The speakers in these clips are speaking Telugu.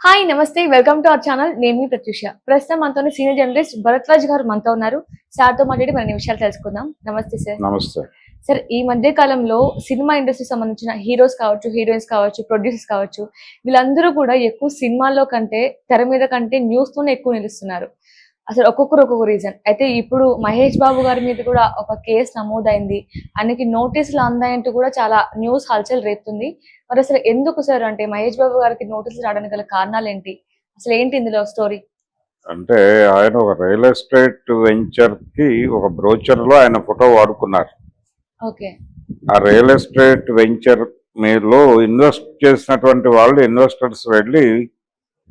హాయ్ నమస్తే వెల్కమ్ టు అవర్ ఛానల్. నేను మీ ప్రత్యూష. ప్రస్తుతం మనతోని సీనియర్ జర్నలిస్ట్ భరద్వాజ్ గారు మనతో ఉన్నారు. సార్తో మాట్లాడి మన విషయాలు తెలుసుకుందాం. నమస్తే సార్. నమస్తే సార్, ఈ మధ్య కాలంలో సినిమా ఇండస్ట్రీ సంబంధించిన హీరోస్ కావచ్చు, హీరోయిన్స్ కావచ్చు, ప్రొడ్యూసర్స్ కావచ్చు, వీళ్ళందరూ కూడా ఎక్కువ సినిమాల్లో కంటే తెర మీద కంటే న్యూస్ తోనే ఎక్కువ నిలుస్తున్నారు. అసలు ఒక్కొక్క రీజన్. అయితే ఇప్పుడు మహేష్ బాబు గారి మీద కూడా ఒక కేసు నమోదైంది, ఆయనకి నోటీసులు అందాయంటూ కూడా చాలా న్యూస్ హల్చల్ రేపుతుంది. మరి అసలు ఎందుకు సార్, అంటే మహేష్ బాబు గారికి నోటీసులు రావడానికి గల కారణాలు ఏంటి, అసలు ఏంటి ఇందులో స్టోరీ? అంటే ఆయన ఒక రియల్ ఎస్టేట్ వెంచర్ కి ఒక బ్రోచర్ లో ఆయన ఫోటో వాడుకున్నారు. ఓకే. ఆ రియల్ ఎస్టేట్ వెంచర్ మీలో ఇన్వెస్ట్ చేసినటువంటి వాళ్ళు ఇన్వెస్టర్స్ వెళ్ళి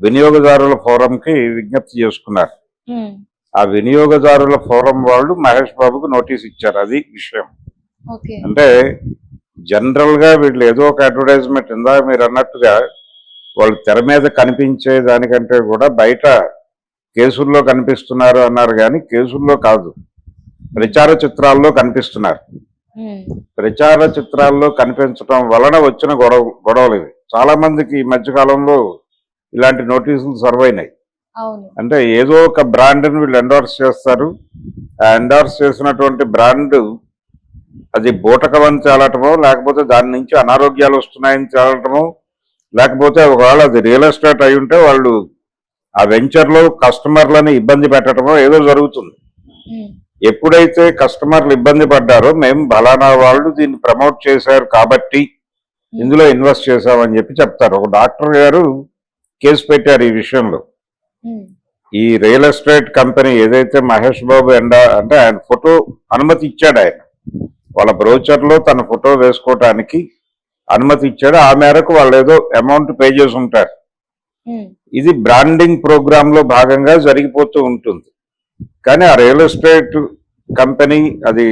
వినియోగదారుల ఫోరం కి విజ్ఞప్తి చేసుకున్నారు. ఆ వినియోగదారుల ఫోరం వాళ్ళు మహేష్ బాబుకు నోటీస్ ఇచ్చారు. అది విషయం. అంటే జనరల్ గా వీళ్ళు ఏదో ఒక అడ్వర్టైజ్మెంట్, ఇందా మీరు అన్నట్టుగా వాళ్ళు తెర మీద కనిపించే దానికంటే కూడా బయట కేసుల్లో కనిపిస్తున్నారు అన్నారు, కానీ కేసుల్లో కాదు, ప్రచార చిత్రాల్లో కనిపిస్తున్నారు. ప్రచార చిత్రాల్లో కనిపించడం వలన వచ్చిన గొడవలు ఇవి. చాలా మందికి ఈ మధ్యకాలంలో ఇలాంటి నోటీసులు సర్వ్ అయినాయి. అంటే ఏదో ఒక బ్రాండ్ని వీళ్ళు ఎండోర్స్ చేస్తారు. ఆ ఎండోర్స్ చేసినటువంటి బ్రాండ్ అది బూటకమని తేలటమో, లేకపోతే దాని నుంచి అనారోగ్యాలు వస్తున్నాయని తేలటమో, లేకపోతే ఒకవేళ అది రియల్ ఎస్టేట్ అయి ఉంటే వాళ్ళు ఆ వెంచర్లో కస్టమర్లని ఇబ్బంది పెట్టడమో ఏదో జరుగుతుంది. ఎప్పుడైతే కస్టమర్లు ఇబ్బంది పడ్డారో, మేము బలానా వాళ్ళు దీన్ని ప్రమోట్ చేశారు కాబట్టి ఇందులో ఇన్వెస్ట్ చేశామని చెప్పి చెప్తారు. ఒక డాక్టర్ గారు కేసు పెట్టారు ఈ విషయంలో. ఈ రియల్ ఎస్టేట్ కంపెనీ ఏదైతే మహేష్ బాబు అంటే ఆయన ఫోటో అనుమతి ఇచ్చాడు, ఆయన వాళ్ళ బ్రోచర్లో తన ఫోటో వేసుకోవటానికి అనుమతి ఇచ్చాడు. ఆ మేరకు వాళ్ళు ఏదో అమౌంట్ పే చేసి ఉంటారు. ఇది బ్రాండింగ్ ప్రోగ్రామ్ లో భాగంగా జరిగిపోతూ ఉంటుంది. కానీ ఆ రియల్ ఎస్టేట్ కంపెనీ అది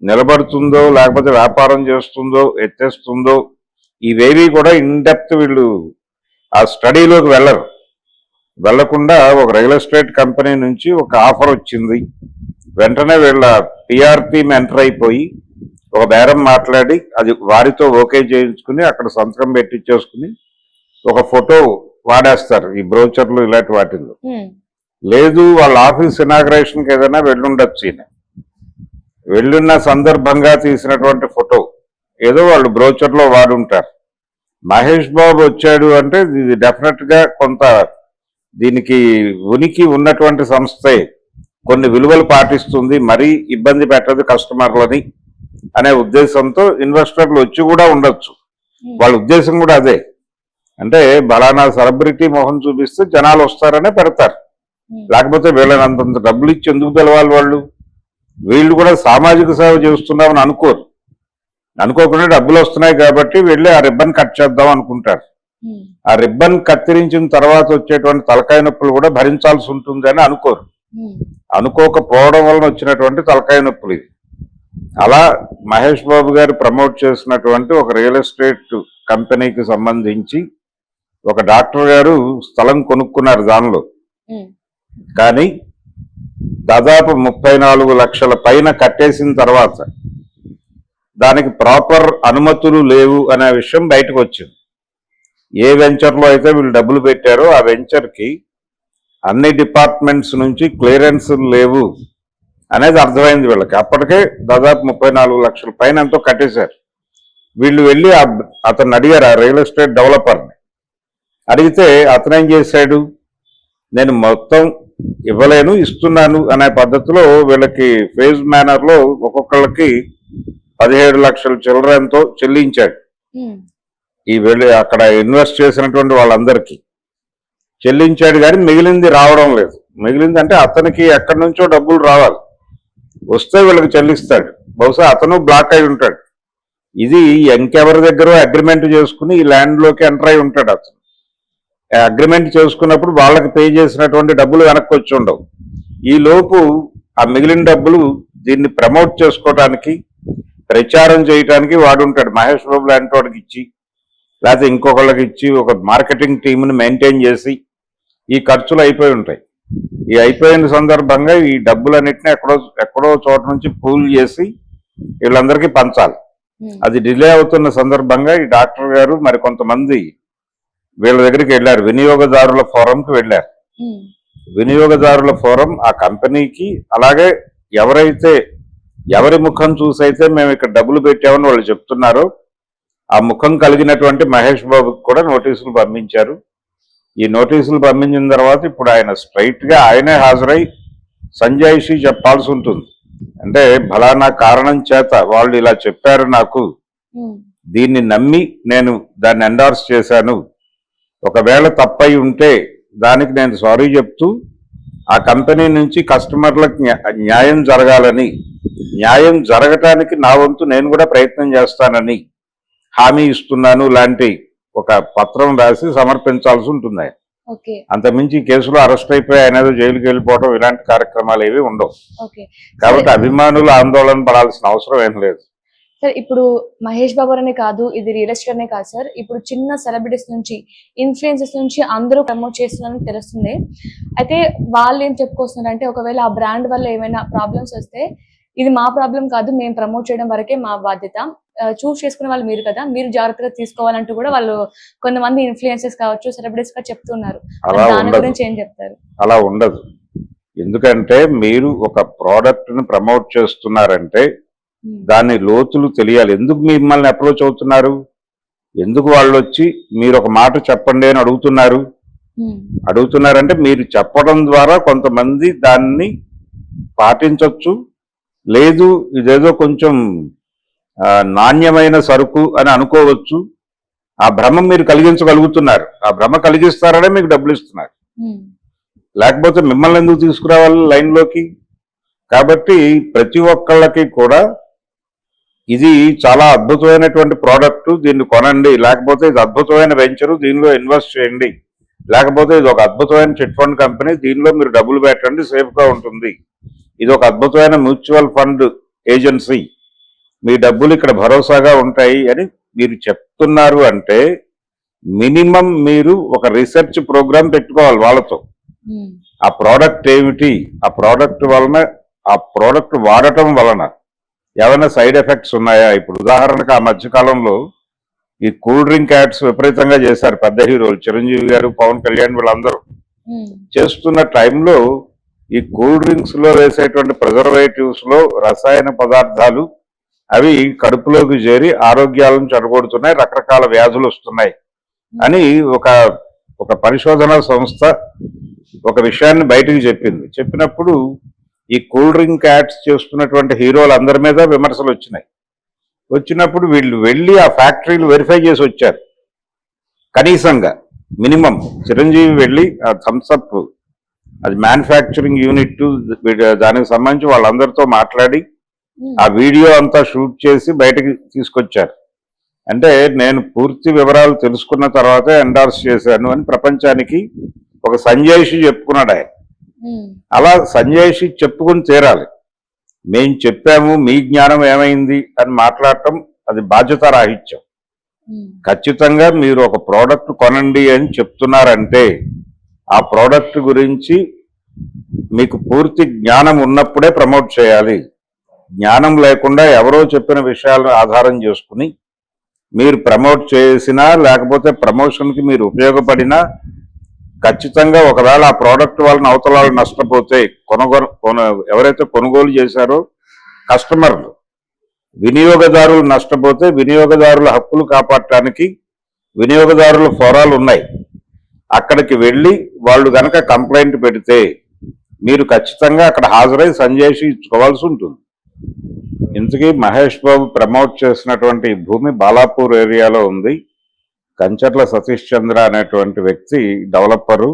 నిలబడుతుందో, లేకపోతే వ్యాపారం చేస్తుందో, ఎత్తేస్తుందో, ఇవేవి కూడా ఇన్ డెప్త్ వీళ్ళు ఆ స్టడీలోకి వెళ్లకుండా ఒక రియల్ ఎస్టేట్ కంపెనీ నుంచి ఒక ఆఫర్ వచ్చింది, వెంటనే వీళ్ళ పిఆర్ టీమ్ ఎంటర్ అయిపోయి ఒక బేరం మాట్లాడి అది వారితో ఓకే చేయించుకుని అక్కడ సంతకం పెట్టించేసుకుని ఒక ఫోటో వాడేస్తారు ఈ బ్రోచర్లు ఇలాంటి వాటిల్లో. లేదు వాళ్ళ ఆఫీస్ ఇనాగ్రేషన్కి ఏదైనా వెళ్ళుండొచ్చు, ఈయన వెళ్ళున్న సందర్భంగా తీసినటువంటి ఫోటో ఏదో వాళ్ళు బ్రోచర్లో వాడుంటారు. మహేష్ బాబు వచ్చాడు అంటే ఇది డెఫినెట్ గా కొంత దీనికి ఉనికి ఉన్నటువంటి సంస్థే, కొన్ని విలువలు పాటిస్తుంది, మరీ ఇబ్బంది పెట్టదు కస్టమర్లని అనే ఉద్దేశంతో ఇన్వెస్టర్లు వచ్చి కూడా ఉండొచ్చు. వాళ్ళ ఉద్దేశం కూడా అదే. అంటే బలానా సెలబ్రిటీ మొహం చూపిస్తే జనాలు వస్తారనే పెడతారు, లేకపోతే వీళ్ళని అంతంత డబ్బులు ఇచ్చి ఎందుకు పిలవాలి వాళ్ళు? వీళ్ళు కూడా సామాజిక సేవ చేస్తున్నామని అనుకోకుండా డబ్బులు వస్తున్నాయి కాబట్టి వెళ్ళి ఆ రిబ్బన్ కట్ చేద్దాం అనుకుంటారు. ఆ రిబ్బన్ కత్తిరించిన తర్వాత వచ్చేటువంటి తలకాయ నొప్పులు కూడా భరించాల్సి ఉంటుంది అని అనుకోకపోవడం వలన వచ్చినటువంటి తలకాయ నొప్పులు ఇది. అలా మహేష్ బాబు గారు ప్రమోట్ చేసినటువంటి ఒక రియల్ ఎస్టేట్ కంపెనీకి సంబంధించి ఒక డాక్టర్ గారు స్థలం కొనుక్కున్నారు దానిలో. కానీ దాదాపు 34 లక్షల పైన కట్టేసిన తర్వాత దానికి ప్రాపర్ అనుమతులు లేవు అనే విషయం బయటకు వచ్చింది. ఏ వెంచర్లో అయితే వీళ్ళు డబ్బులు పెట్టారో ఆ వెంచర్కి అన్ని డిపార్ట్మెంట్స్ నుంచి క్లియరెన్స్ లేవు అనేది అర్థమైంది వీళ్ళకి. అప్పటికే దాదాపు 34 లక్షల పైన ఎంతో కట్టేశారు. వీళ్ళు వెళ్ళి అతను అడిగారు, ఆ రియల్ ఎస్టేట్ డెవలపర్ని అడిగితే అతనేం చేశాడు, నేను మొత్తం ఇవ్వలేను, ఇస్తున్నాను అనే పద్ధతిలో వీళ్ళకి ఫేజ్ మేనర్లో ఒక్కొక్కళ్ళకి 17 లక్షల చిల్లరంతో చెల్లించాడు. ఈ వెళ్ళి అక్కడ ఇన్వెస్ట్ చేసినటువంటి వాళ్ళందరికీ చెల్లించాడు, కానీ మిగిలింది రావడం లేదు. మిగిలింది అంటే అతనికి ఎక్కడి నుంచో డబ్బులు రావాలి, వస్తే వీళ్ళకి చెల్లిస్తాడు. బహుశా అతను బ్లాక్ అయి ఉంటాడు. ఇది ఇంకెవరి దగ్గర అగ్రిమెంట్ చేసుకుని ఈ ల్యాండ్లోకి ఎంటర్ అయి ఉంటాడు. అతను అగ్రిమెంట్ చేసుకున్నప్పుడు వాళ్ళకి పే చేసినటువంటి డబ్బులు వెనక్కి వచ్చి ఉండవు. ఈ లోపు ఆ మిగిలిన డబ్బులు దీన్ని ప్రమోట్ చేసుకోవడానికి, ప్రచారం చేయడానికి వాడుంటాడు. మహేష్ బాబు లాంటి వాడికి ఇచ్చి, లేకపోతే ఇంకొకళ్ళకి ఇచ్చి ఒక మార్కెటింగ్ టీంని మెయింటైన్ చేసి ఈ ఖర్చులు అయిపోయి ఉంటాయి. ఈ అయిపోయిన సందర్భంగా ఈ డబ్బులన్నింటినీ ఎక్కడో చోట నుంచి పూల్ చేసి వీళ్ళందరికీ పంచాలి. అది డిలే అవుతున్న సందర్భంగా ఈ డాక్టర్ గారు మరి కొంతమంది వీళ్ళ దగ్గరికి వెళ్ళారు, వినియోగదారుల ఫోరంకి వెళ్ళారు. ఉమ్, వినియోగదారుల ఫోరం ఆ కంపెనీకి, అలాగే ఎవరైతే ఎవరి ముఖం చూసైతే మేము ఇక్కడ డబ్బులు పెట్టామని వాళ్ళు చెప్తున్నారో ఆ ముఖం కలిగినటువంటి మహేష్ బాబుకి కూడా నోటీసులు పంపించారు. ఈ నోటీసులు పంపించిన తర్వాత ఇప్పుడు ఆయన స్ట్రైట్ గా ఆయనే హాజరై సంజాయిషి చెప్పాల్సి ఉంటుంది. అంటే ఫలానా కారణం చేత వాళ్ళు ఇలా చెప్పారు నాకు, ఉమ్, దీన్ని నమ్మి నేను దాన్ని ఎండార్స్ చేశాను, ఒకవేళ తప్పై ఉంటే దానికి నేను సారీ చెప్తూ ఆ కంపెనీ నుంచి కస్టమర్లకు న్యాయం జరగాలని, న్యాయం జరగటానికి నా వంతు నేను కూడా ప్రయత్నం చేస్తానని హామీ ఇస్తున్నాను లాంటి ఒక పత్రం రాసి సమర్పించాల్సి ఉంటుంది. ఓకే అంతమించి ఈ కేసులో అరెస్ట్ అయిపోయి ఆయన ఏదో జైలుకి వెళ్ళిపోవడం ఇలాంటి కార్యక్రమాలు ఏవి ఉండవు. ఓకే కాబట్టి అభిమానులు ఆందోళన పడాల్సిన అవసరం ఏం లేదు. సార్, ఇప్పుడు మహేష్ బాబు అనే కాదు, ఇది రియల్ ఎస్టేట్ అనే కాదు సార్, ఇప్పుడు చిన్న సెలబ్రిటీస్ నుంచి ఇన్ఫ్లుయెన్సర్స్ నుంచి అందరూ ప్రమోట్ చేస్తున్నారని తెలుస్తుంది. అయితే వాళ్ళు ఏం చెప్పుకొస్తున్నారు అంటే, ఒకవేళ ఆ బ్రాండ్ వల్ల ఏమైనా ప్రాబ్లమ్స్ వస్తే ఇది మా ప్రాబ్లం కాదు, మేము ప్రమోట్ చేయడం వరకే మా బాధ్యత, చూస్ చేసుకునే వాళ్ళు మీరు కదా, మీరు జాగ్రత్తగా తీసుకోవాలంటూ కూడా వాళ్ళు కొంతమంది ఇన్ఫ్లుయెన్సర్స్ కావచ్చు, సెలబ్రిటీస్ గా చెప్తున్నారు. అలా దాని ఉండదు. గురించి ఏం చెప్తారు? అలా ఉండదు. ఎందుకంటే మీరు ఒక ప్రోడక్ట్ ని ప్రమోట్ చేస్తున్నారంటే దాని లోతులు తెలియాలి. ఎందుకు మిమ్మల్ని అప్రోచ్ అవుతున్నారు, ఎందుకు వాళ్ళు వచ్చి మీరు ఒక మాట చెప్పండి అని అడుగుతున్నారంటే మీరు చెప్పడం ద్వారా కొంతమంది దాన్ని పాటించవచ్చు, లేదు ఇదేదో కొంచెం నాణ్యమైన సరుకు అని అనుకోవచ్చు. ఆ భ్రమ మీరు కలిగించగలుగుతున్నారు. ఆ భ్రమ కలిగిస్తారనే మీకు డబ్బులు ఇస్తున్నారు, లేకపోతే మిమ్మల్ని ఎందుకు తీసుకురావాలి లైన్లోకి. కాబట్టి ప్రతి ఒక్కళ్ళకి కూడా ఇది చాలా అద్భుతమైనటువంటి ప్రోడక్ట్, దీన్ని కొనండి, లేకపోతే ఇది అద్భుతమైన వెంచరు, దీనిలో ఇన్వెస్ట్ చేయండి, లేకపోతే ఇది ఒక అద్భుతమైన చిట్ ఫండ్ కంపెనీ, దీనిలో మీరు డబ్బులు పెట్టండి సేఫ్గా ఉంటుంది, ఇది ఒక అద్భుతమైన మ్యూచువల్ ఫండ్ ఏజెన్సీ, మీ డబ్బులు ఇక్కడ భరోసాగా ఉంటాయి అని మీరు చెప్తున్నారు అంటే మినిమం మీరు ఒక రీసెర్చ్ ప్రోగ్రామ్ పెట్టుకోవాలి వాళ్ళతో. ఆ ప్రోడక్ట్ ఏమిటి, ఆ ప్రోడక్ట్ వలన, ఆ ప్రోడక్ట్ వాడటం వలన ఏమైనా సైడ్ ఎఫెక్ట్స్ ఉన్నాయా. ఇప్పుడు ఉదాహరణకు ఆ మధ్యకాలంలో ఈ కూల్ డ్రింక్ యాడ్స్ విపరీతంగా చేశారు పెద్ద హీరోలు, చిరంజీవి గారు, పవన్ కళ్యాణ్, వీళ్ళందరూ చేస్తున్న టైంలో ఈ కూల్ డ్రింక్స్ లో వేసేటువంటి ప్రిజర్వేటివ్స్ లో రసాయన పదార్థాలు అవి కడుపులోకి చేరి ఆరోగ్యాలను చెడగొడుతున్నాయి, రకరకాల వ్యాధులు వస్తున్నాయి అని ఒక పరిశోధనా సంస్థ ఒక విషయాన్ని బయటికి చెప్పింది. చెప్పినప్పుడు ఈ కూల్ డ్రింక్ యాడ్స్ చేస్తున్నటువంటి హీరోలందరి మీద విమర్శలు వచ్చినాయి. వచ్చినప్పుడు వీళ్ళు వెళ్ళి ఆ ఫ్యాక్టరీలు వెరిఫై చేసి వచ్చారు. కనీసంగా మినిమం చిరంజీవి వెళ్ళి ఆ థమ్స్అప్ అది మ్యానుఫ్యాక్చరింగ్ యూనిట్ దానికి సంబంధించి వాళ్ళందరితో మాట్లాడి ఆ వీడియో అంతా షూట్ చేసి బయటకి తీసుకొచ్చారు. అంటే నేను పూర్తి వివరాలు తెలుసుకున్న తర్వాతే ఎండార్స్ చేశాను అని ప్రపంచానికి ఒక సంజాయిషి చెప్పుకున్నాడు ఆయన. అలా సంజాయిషి చెప్పుకుని తీరాలి. మేం చెప్పాము, మీ జ్ఞానం ఏమైంది అని మాట్లాడటం అది బాధ్యత రాహిత్యం. ఖచ్చితంగా మీరు ఒక ప్రోడక్ట్ కొనండి అని చెప్తున్నారంటే ఆ ప్రోడక్ట్ గురించి మీకు పూర్తి జ్ఞానం ఉన్నప్పుడే ప్రమోట్ చేయాలి. జ్ఞానం లేకుండా ఎవరో చెప్పిన విషయాలను ఆధారం చేసుకుని మీరు ప్రమోట్ చేసినా, లేకపోతే ప్రమోషన్కి మీరు ఉపయోగపడినా ఖచ్చితంగా ఒకవేళ ఆ ప్రోడక్ట్ వలన అవతలాలు నష్టపోతే ఎవరైతే కొనుగోలు చేశారో కస్టమర్లు, వినియోగదారులు నష్టపోతే వినియోగదారుల హక్కులు కాపాడటానికి వినియోగదారుల ఫోరాలు ఉన్నాయి. అక్కడికి వెళ్ళి వాళ్ళు గనక కంప్లైంట్ పెడితే మీరు ఖచ్చితంగా అక్కడ హాజరై సంజాయిషి ఇచ్చుకోవాల్సి ఉంటుంది. ఇంతకీ మహేష్ బాబు ప్రమోట్ చేసినటువంటి భూమి బాలాపూర్ ఏరియాలో ఉంది. కంచర్ల సతీష్ చంద్ర అనేటువంటి వ్యక్తి డెవలపరు